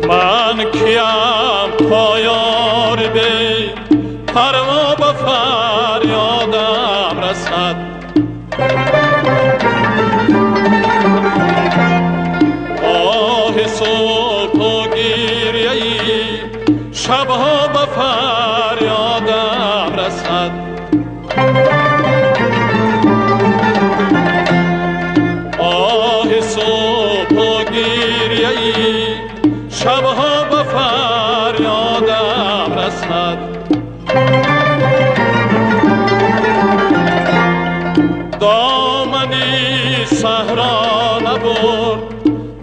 من کیم پایار بی پروا به فریادم رسد. آه صبح و گریه‌ای شبها به فریادم رسد. آه صبح و گریه‌ای شبها به فریادم رسد. دامنی صحرا نبرد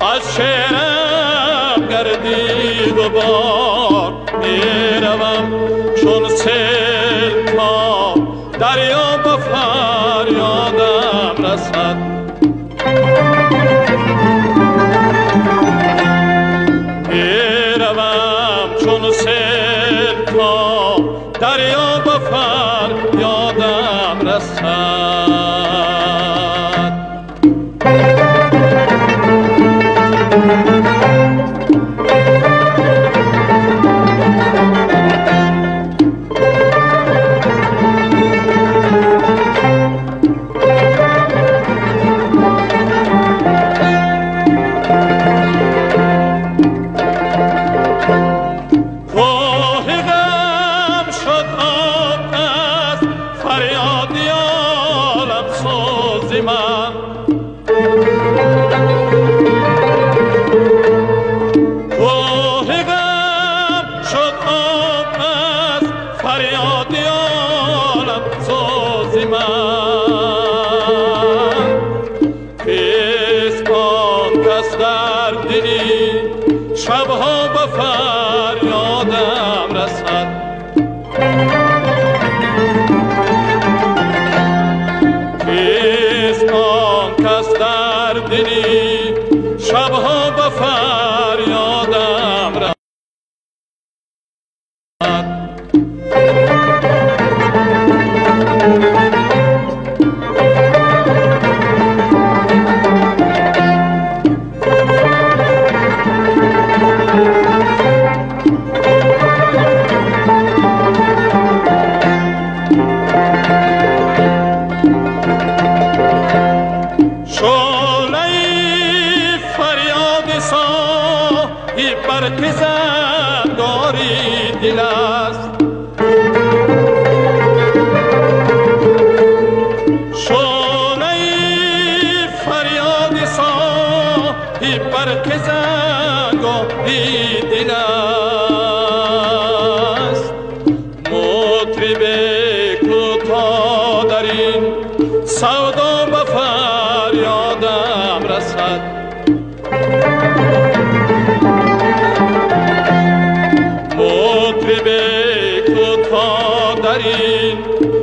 از شعرم گردید و بار میروم چون سیل تا دریا به فریادم رسد. میروم چون سیل تا دریا به فریادم رسد. شبها به فریادم رسد. کیست آن کس در دلی شبها به فریادم رسد. که زنگاری دل است شعله فریاد صاحی برق زنگاری دل است. مطرب کوتا در این سودا به فریادم رسد. مطرب کوتا در این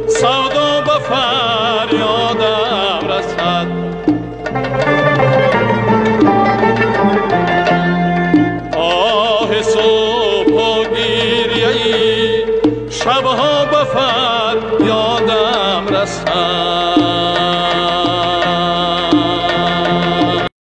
سودا به فریادم رسد. آه صبح و گریه‌ای شبها به فریادم رسد.